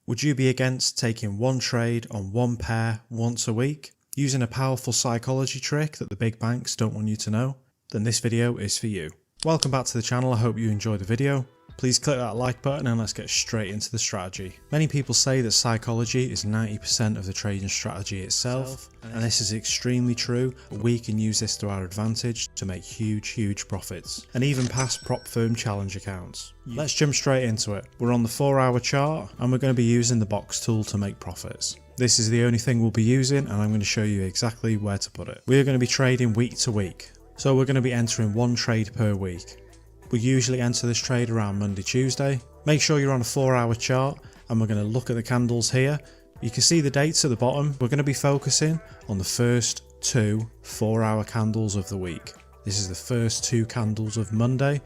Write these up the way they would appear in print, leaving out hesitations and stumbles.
Would you be against taking one trade on one pair once a week, using a powerful psychology trick that the big banks don't want you to know? Then this video is for you. Welcome back to the channel, I hope you enjoyed the video. Please click that like button and let's get straight into the strategy. Many people say that psychology is 90% of the trading strategy itself, and this is extremely true. We can use this to our advantage to make huge profits, and even pass prop firm challenge accounts. Let's jump straight into it. We're on the 4-hour chart and we're going to be using the box tool to make profits. This is the only thing we'll be using, and I'm going to show you exactly where to put it. We are going to be trading week to week, so we're going to be entering one trade per week. We usually enter this trade around Monday, Tuesday. Make sure you're on a 4-hour chart, and we're going to look at the candles here. You can see the dates at the bottom. We're going to be focusing on the first 2 4-hour candles of the week. This is the first 2 candles of Monday,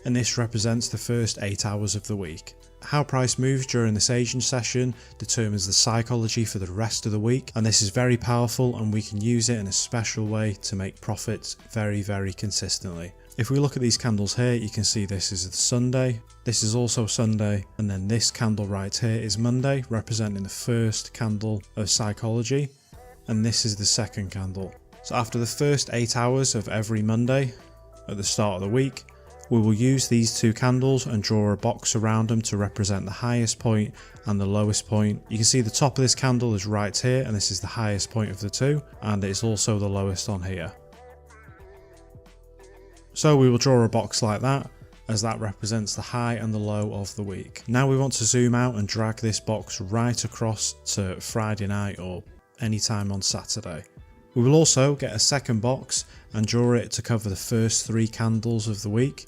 and this represents the first 8 hours of the week. How price moves during this Asian session determines the psychology for the rest of the week, and this is very powerful, and we can use it in a special way to make profits very consistently. If we look at these candles here, you can see this is the Sunday, this is also Sunday, and then this candle right here is Monday, representing the first candle of psychology, and this is the second candle. So after the first 8 hours of every Monday at the start of the week, we will use these 2 candles and draw a box around them to represent the highest point and the lowest point. You can see the top of this candle is right here, and this is the highest point of the 2, and it's also the lowest on here. So we will draw a box like that, as that represents the high and the low of the week. Now we want to zoom out and drag this box right across to Friday night or any time on Saturday. We will also get a second box and draw it to cover the first 3 candles of the week.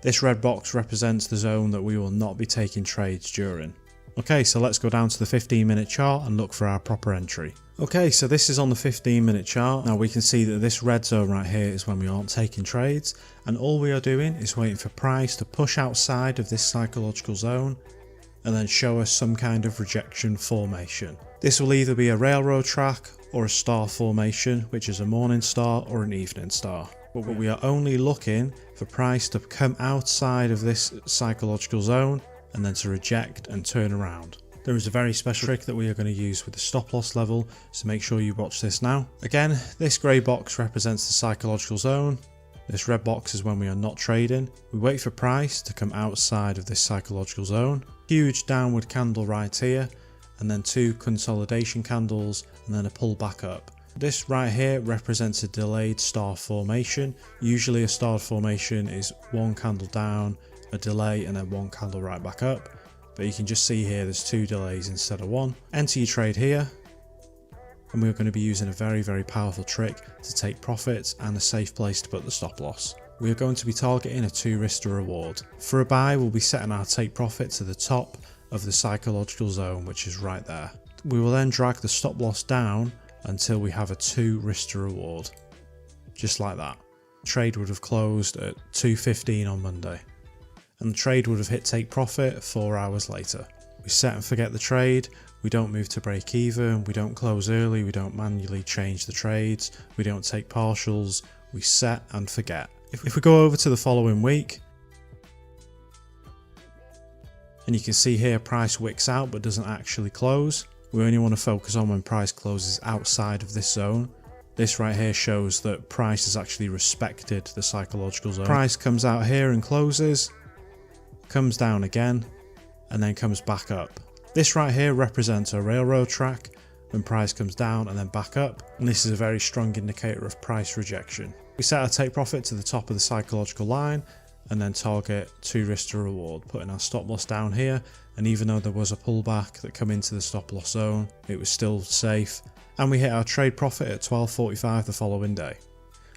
This red box represents the zone that we will not be taking trades during. Okay, so let's go down to the 15-minute chart and look for our proper entry. Okay, so this is on the 15-minute chart. Now we can see that this red zone right here is when we aren't taking trades, and all we are doing is waiting for price to push outside of this psychological zone and then show us some kind of rejection formation. This will either be a railroad track or a star formation, which is a morning star or an evening star. But we are only looking for price to come outside of this psychological zone and then to reject and turn around. There is a very special trick that we are going to use with the stop loss level, so make sure you watch this now. Again, this grey box represents the psychological zone. This red box is when we are not trading. We wait for price to come outside of this psychological zone. Huge downward candle right here, and then 2 consolidation candles, and then a pull back up. This right here represents a delayed star formation. Usually a star formation is 1 candle down, a delay, and then 1 candle right back up. But you can just see here there's 2 delays instead of 1. Enter your trade here, and we're going to be using a very powerful trick to take profits and a safe place to put the stop loss. We are going to be targeting a 2 risk to reward. For a buy, we'll be setting our take profit to the top of the psychological zone, which is right there. We will then drag the stop loss down until we have a 2 risk to reward, just like that. Trade would have closed at 2:15 on Monday, and the trade would have hit take profit 4 hours later. We set and forget the trade, we don't move to break even, we don't close early, we don't manually change the trades, we don't take partials, we set and forget. If we go over to the following week, and you can see here price wicks out but doesn't actually close. We only want to focus on when price closes outside of this zone. This right here shows that price has actually respected the psychological zone. Price comes out here and closes, comes down again, and then comes back up. This right here represents a railroad track when price comes down and then back up, and this is a very strong indicator of price rejection. We set our take profit to the top of the psychological line and then target 2 risk to reward, putting our stop loss down here, and even though there was a pullback that come into the stop loss zone, it was still safe, and we hit our trade profit at 12:45 the following day.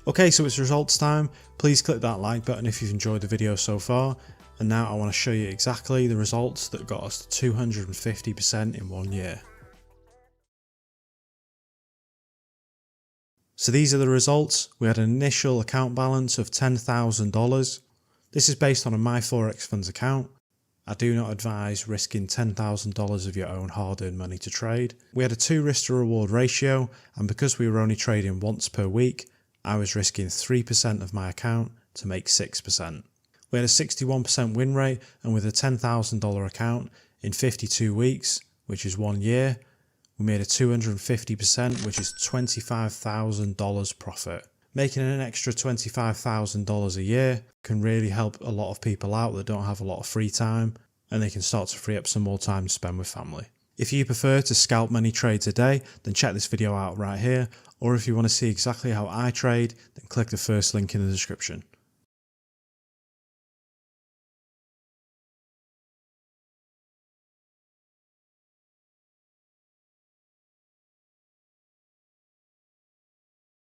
Okay, so it's results time. Please click that like button if you've enjoyed the video so far. And now I want to show you exactly the results that got us to 250% in 1 year. So these are the results. We had an initial account balance of $10,000. This is based on a MyForexFunds account. I do not advise risking $10,000 of your own hard-earned money to trade. We had a 2 risk to reward ratio, and because we were only trading once per week, I was risking 3% of my account to make 6%. We had a 61% win rate, and with a $10,000 account in 52 weeks, which is 1 year, we made a 250%, which is $25,000 profit. Making an extra $25,000 a year can really help a lot of people out that don't have a lot of free time, and they can start to free up some more time to spend with family. If you prefer to scalp many trades a day, then check this video out right here, or if you want to see exactly how I trade, then click the first link in the description.